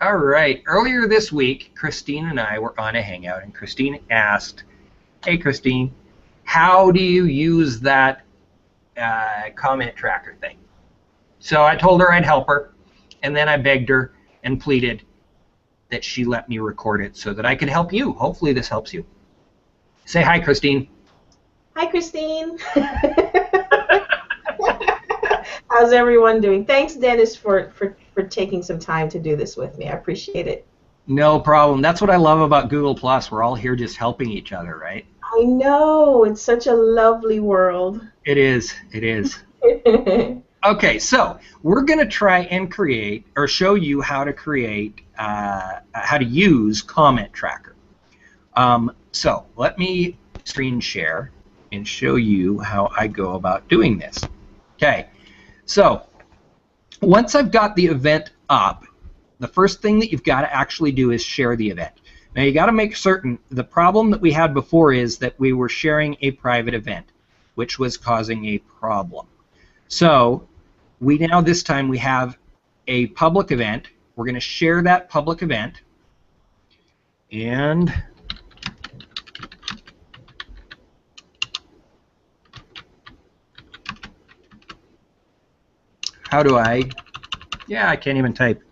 All right. Earlier this week, Christine and I were on a Hangout, and Christine asked, "Hey, Christine, how do you use that comment tracker thing?" So I told her I'd help her, and then I begged her and pleaded that she let me record it so that I could help you. Hopefully this helps you. Say hi, Christine. Hi, Christine. How's everyone doing? Thanks, Dennis, for taking some time to do this with me. I appreciate it. No problem. That's what I love about Google+. We're all here just helping each other, right? I know. It's such a lovely world. It is. It is. Okay, so we're going to try and create, or show you how to create, how to use Comment Tracker. So let me screen share and show you how I go about doing this. Okay, so once I've got the event up, the first thing that you've got to actually do is share the event. Now you got to make certain, the problem that we had before is that we were sharing a private event, which was causing a problem. So we now, this time, we have a public event. We're going to share that public event. And how do I? Yeah, I can't even type.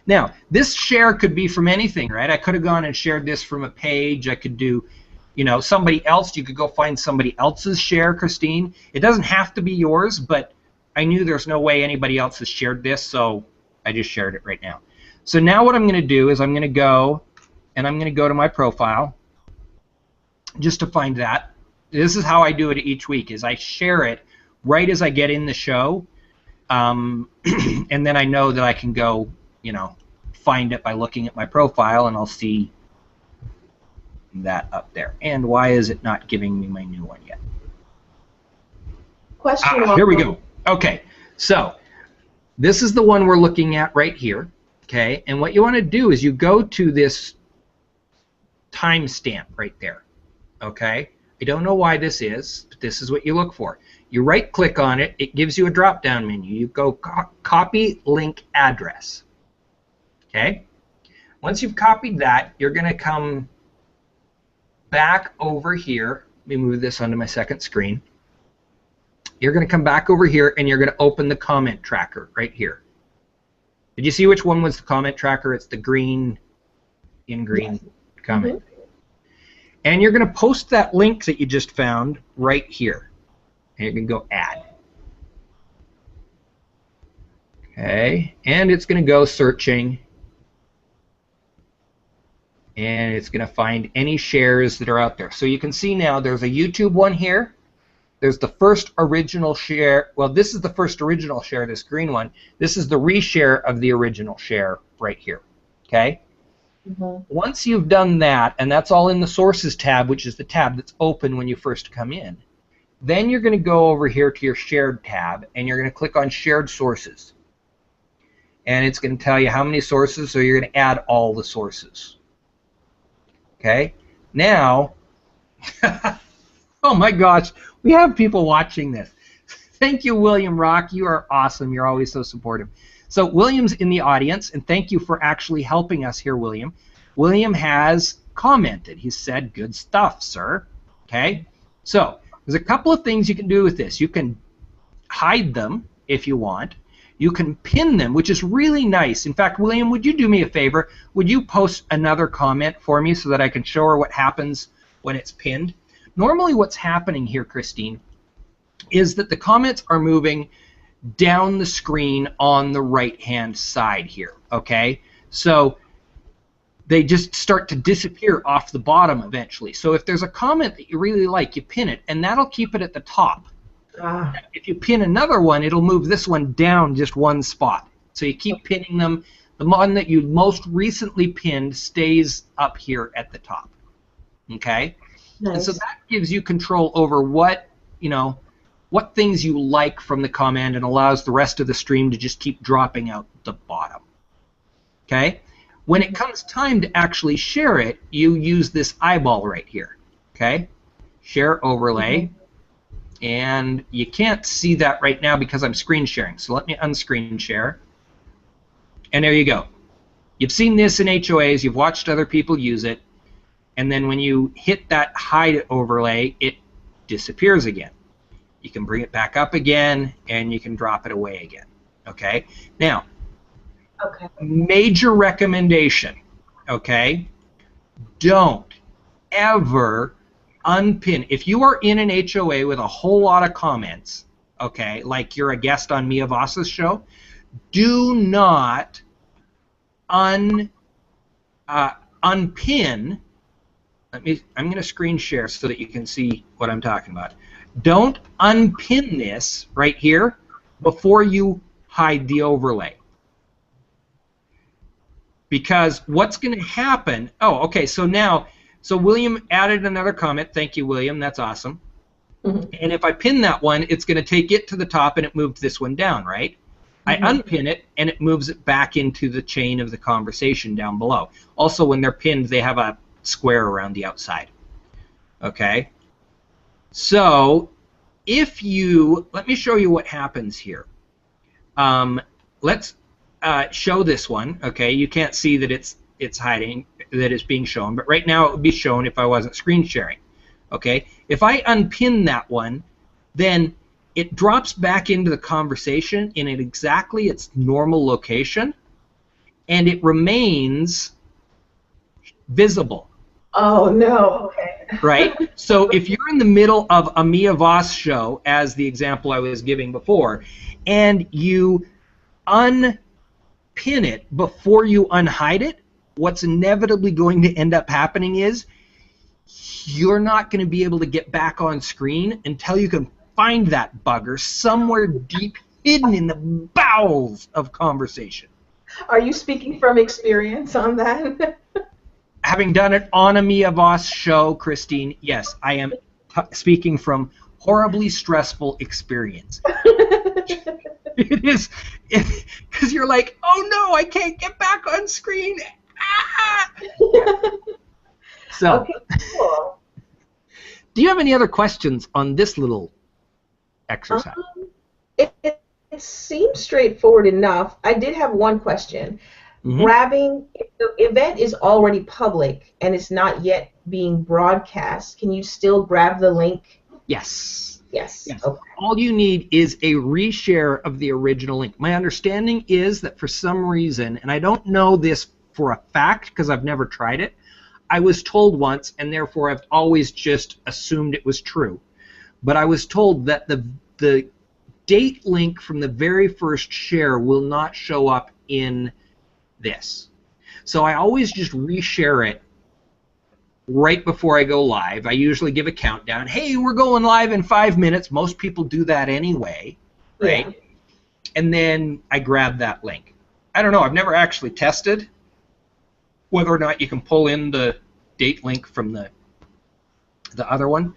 Now, this share could be from anything, right? I could have gone and shared this from a page. I could do, you know, somebody else. You could go find somebody else's share, Christine. It doesn't have to be yours, but I knew there's no way anybody else has shared this, so I just shared it right now. So now what I'm going to do is I'm going to go, and I'm going to go to my profile just to find that. This is how I do it each week, is I share it right as I get in the show, and then I know that I can go, you know, find it by looking at my profile, and I'll see that up there. And why is it not giving me my new one yet? Question mark. Here we go. Okay, so this is the one we're looking at right here. Okay, and what you want to do is you go to this timestamp right there. Okay, I don't know why this is, but this is what you look for. You right click on it, it gives you a drop down menu. You go copy link address. Okay, once you've copied that, you're going to come back over here. Let me move this onto my second screen. You're going to come back over here and you're going to open the comment tracker right here. Did you see which one was the comment tracker? It's the green, in green yes. Comment. Mm-hmm. And you're going to post that link that you just found right here. And you're going to go add. Okay, and it's going to go searching. And it's going to find any shares that are out there. So you can see now there's a YouTube one here. There's the first original share. Well, this is the first original share, this green one. This is the reshare of the original share right here. Okay? Mm-hmm. Once you've done that, and that's all in the Sources tab, which is the tab that's open when you first come in, then you're going to go over here to your Shared tab, and you're going to click on Shared Sources. And it's going to tell you how many sources, so you're going to add all the sources. Okay, now, oh my gosh, we have people watching this. Thank you, William Rock. You are awesome. You're always so supportive. So William's in the audience, and thank you for actually helping us here, William. William has commented. He said, "Good stuff, sir." Okay, so there's a couple of things you can do with this. You can hide them if you want. You can pin them, which is really nice. In fact, William, would you do me a favor? Would you post another comment for me so that I can show her what happens when it's pinned? Normally what's happening here, Christine, is that the comments are moving down the screen on the right-hand side here, okay? So they just start to disappear off the bottom eventually. So if there's a comment that you really like, you pin it, and that'll keep it at the top. If you pin another one, it'll move this one down just one spot. So you keep pinning them. The one that you most recently pinned stays up here at the top. Okay? Nice. And so that gives you control over what, you know, what things you like from the comment, and allows the rest of the stream to just keep dropping out the bottom. Okay? When it comes time to actually share it, you use this eyeball right here. Okay? Share overlay. And you can't see that right now because I'm screen sharing. So let me unscreen share. And there you go. You've seen this in HOAs. You've watched other people use it. And then when you hit that hide overlay, it disappears again. You can bring it back up again, and you can drop it away again. Okay? Now, major recommendation, okay? Don't ever unpin. If you are in an HOA with a whole lot of comments, okay, like you're a guest on Mia Voss's show, do not unpin. I'm going to screen share so that you can see what I'm talking about. Don't unpin this right here before you hide the overlay. Because what's going to happen, oh, okay, so now, so William added another comment. Thank you, William. That's awesome. Mm-hmm. And if I pin that one, it's going to take it to the top, and it moved this one down, right? Mm-hmm. I unpin it, and it moves it back into the chain of the conversation down below. Also, when they're pinned, they have a square around the outside. Okay? So, if you, let me show you what happens here. Let's show this one. Okay, you can't see that it's hiding, that it's being shown, but right now it would be shown if I wasn't screen sharing. Okay, if I unpin that one, then it drops back into the conversation in exactly its normal location, and it remains visible. Oh no. Okay. Right? So if you're in the middle of a Mia Voss show, as the example I was giving before, and you unpin it before you unhide it, what's inevitably going to end up happening is you're not going to be able to get back on screen until you can find that bugger somewhere deep hidden in the bowels of conversation. Are you speaking from experience on that? Having done it on a Mia Voss show, Christine, yes, I am speaking from horribly stressful experience. It is, because you're like, oh no, I can't get back on screen. Ah! So, okay, cool. Do you have any other questions on this little exercise? It seems straightforward enough. I did have one question. Mm-hmm. Grabbing, if the event is already public and it's not yet being broadcast, can you still grab the link? Yes. Yes. Okay. All you need is a reshare of the original link. My understanding is that for some reason, and I don't know this for a fact because I've never tried it, I was told once, and therefore I've always just assumed it was true, but I was told that the date link from the very first share will not show up in this. So I always just reshare it right before I go live. I usually give a countdown. Hey, we're going live in 5 minutes. Most people do that anyway, right? Yeah. And then I grab that link. I don't know. I've never actually tested whether or not you can pull in the date link from the other one,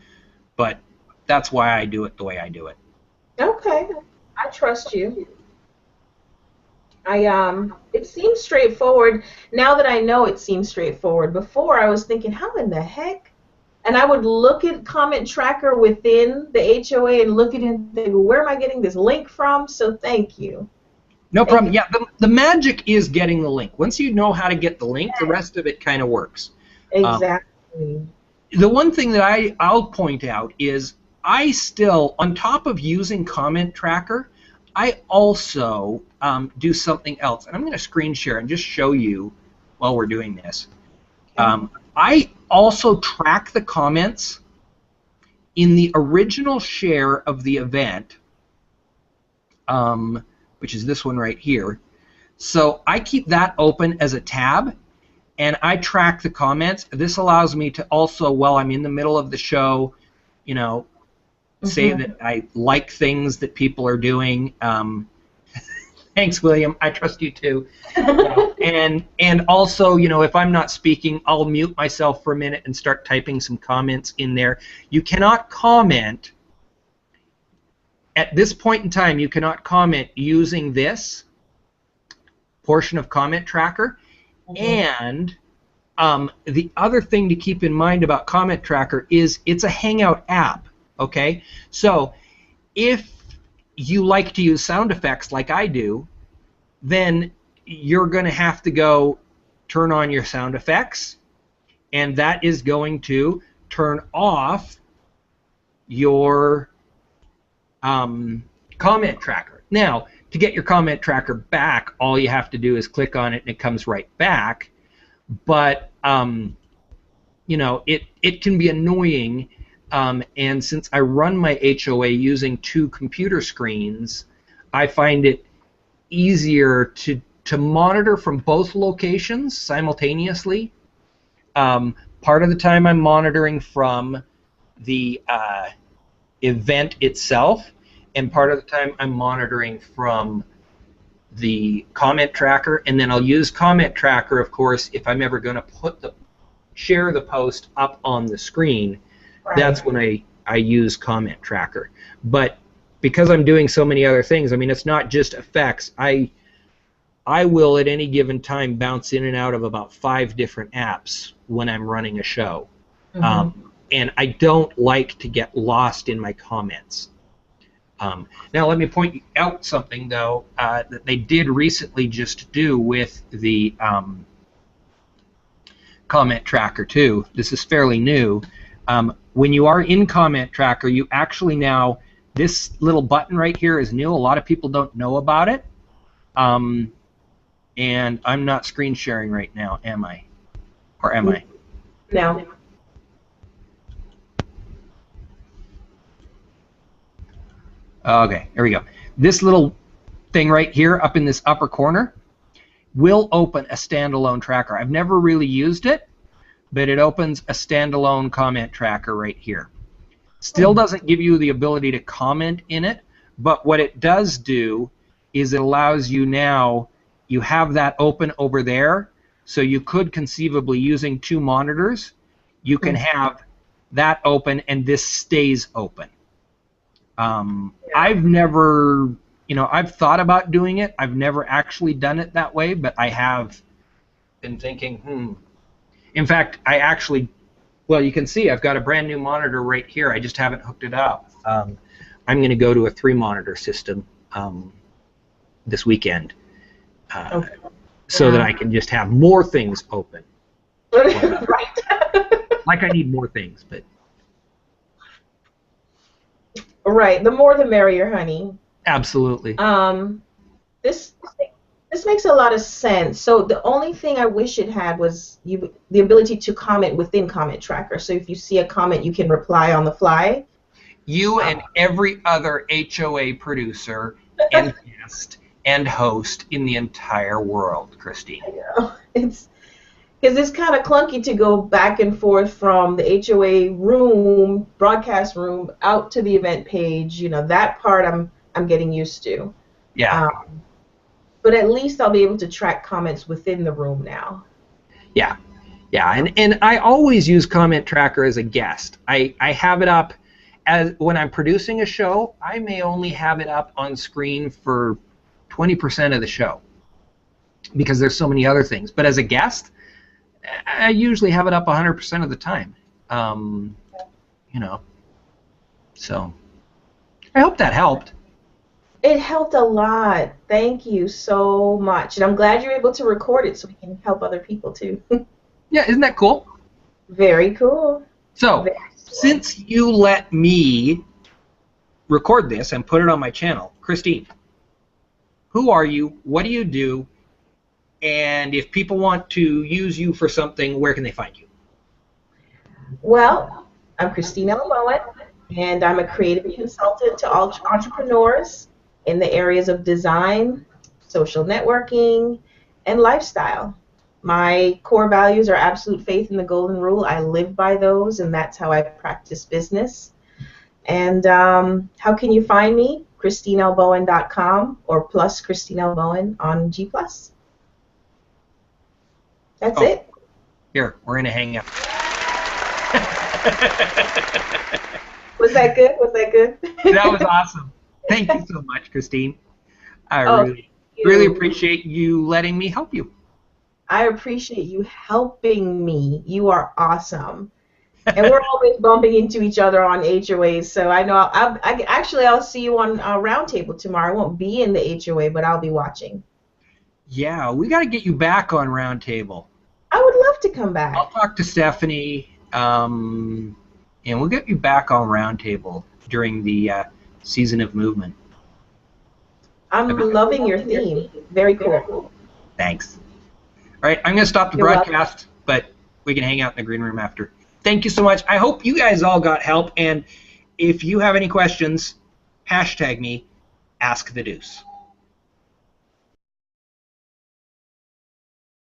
but that's why I do it the way I do it. Okay. I trust you. It seems straightforward. Now that I know it seems straightforward. Before I was thinking, how in the heck? And I would look at comment tracker within the HOA and look at it and think, well, where am I getting this link from? So thank you. No problem. Yeah, the magic is getting the link. Once you know how to get the link, the rest of it kind of works. Exactly. The one thing that I'll point out is I still, on top of using comment tracker, I also do something else, and I'm going to screen share and just show you while we're doing this. I also track the comments in the original share of the event, which is this one right here. So I keep that open as a tab, and I track the comments. This allows me to also, while I'm in the middle of the show, you know, say that I like things that people are doing. Thanks, William. I trust you too. And also, you know, if I'm not speaking, I'll mute myself for a minute and start typing some comments in there. You cannot comment at this point in time. You cannot comment using this portion of comment tracker. And the other thing to keep in mind about comment tracker is it's a Hangout app. Okay? So if you like to use sound effects like I do, then you're going to have to go turn on your sound effects, and that is going to turn off your comment tracker. Now, to get your comment tracker back, all you have to do is click on it and it comes right back. But you know, it can be annoying, and since I run my HOA using 2 computer screens, I find it easier to monitor from both locations simultaneously. Part of the time I'm monitoring from the event itself, and part of the time I'm monitoring from the comment tracker, and then I'll use comment tracker, of course, if I'm ever going to share the post up on the screen. Right. That's when I use comment tracker. But because I'm doing so many other things, I mean, it's not just effects. I will at any given time bounce in and out of about 5 different apps when I'm running a show. Mm-hmm. And I don't like to get lost in my comments. Now let me point out something, though, that they did recently just do with the comment tracker, too. This is fairly new. When you are in comment tracker, you actually now, this little button right here is new. A lot of people don't know about it. And I'm not screen sharing right now, am I? Or am I? No. Okay, there we go. This little thing right here up in this upper corner will open a standalone tracker. I've never really used it, but it opens a standalone comment tracker right here. Still doesn't give you the ability to comment in it, but what it does do is it allows you now, you have that open over there, so you could conceivably, using 2 monitors, you can have that open and this stays open. I've never, you know, I've thought about doing it. I've never actually done it that way, but I have been thinking, In fact, I actually, well, you can see I've got a brand new monitor right here. I just haven't hooked it up. I'm going to go to a 3-monitor system this weekend so that I can just have more things open. Right. Like I need more things, but. Right, the more the merrier, honey. Absolutely. This makes a lot of sense. So the only thing I wish it had was the ability to comment within comment tracker. So if you see a comment, you can reply on the fly. You and every other HOA producer and guest and host in the entire world, Christine. I know. Because it's kind of clunky to go back and forth from the HOA room, broadcast room, out to the event page. You know, that part I'm getting used to. Yeah. But at least I'll be able to track comments within the room now. Yeah. Yeah. And I always use comment tracker as a guest. I have it up as when I'm producing a show. I may only have it up on screen for 20% of the show because there's so many other things. But as a guest, I usually have it up 100% of the time, you know, so I hope that helped. It helped a lot. Thank you so much. And I'm glad you're able to record it so we can help other people too. Yeah, isn't that cool? Very cool. So, since you let me record this and put it on my channel, Christine, who are you? What do you do? And if people want to use you for something, where can they find you? Well, I'm Christine L. Bowen, and I'm a creative consultant to all entrepreneurs in the areas of design, social networking, and lifestyle. My core values are absolute faith in the golden rule. I live by those, and that's how I practice business. And how can you find me? ChristineLBowen.com or plus Christine L. Bowen on G+. That's it. Here, we're in a Hangout. Was that good? Was that good? That was awesome. Thank you so much, Christine. I really appreciate you letting me help you. I appreciate you helping me. You are awesome. And we're always bumping into each other on HOAs, so I know I'll see you on Roundtable tomorrow. I won't be in the HOA, but I'll be watching. Yeah, we got to get you back on Roundtable. I would love to come I'll back. talk to Stephanie, and we'll get you back on Roundtable during the season of movement. I'm loving your theme. Very cool. Thanks. All right, I'm going to stop the You're welcome. broadcast, but we can hang out in the green room after. Thank you so much. I hope you guys all got help, and if you have any questions, hashtag me, Ask the Deuce.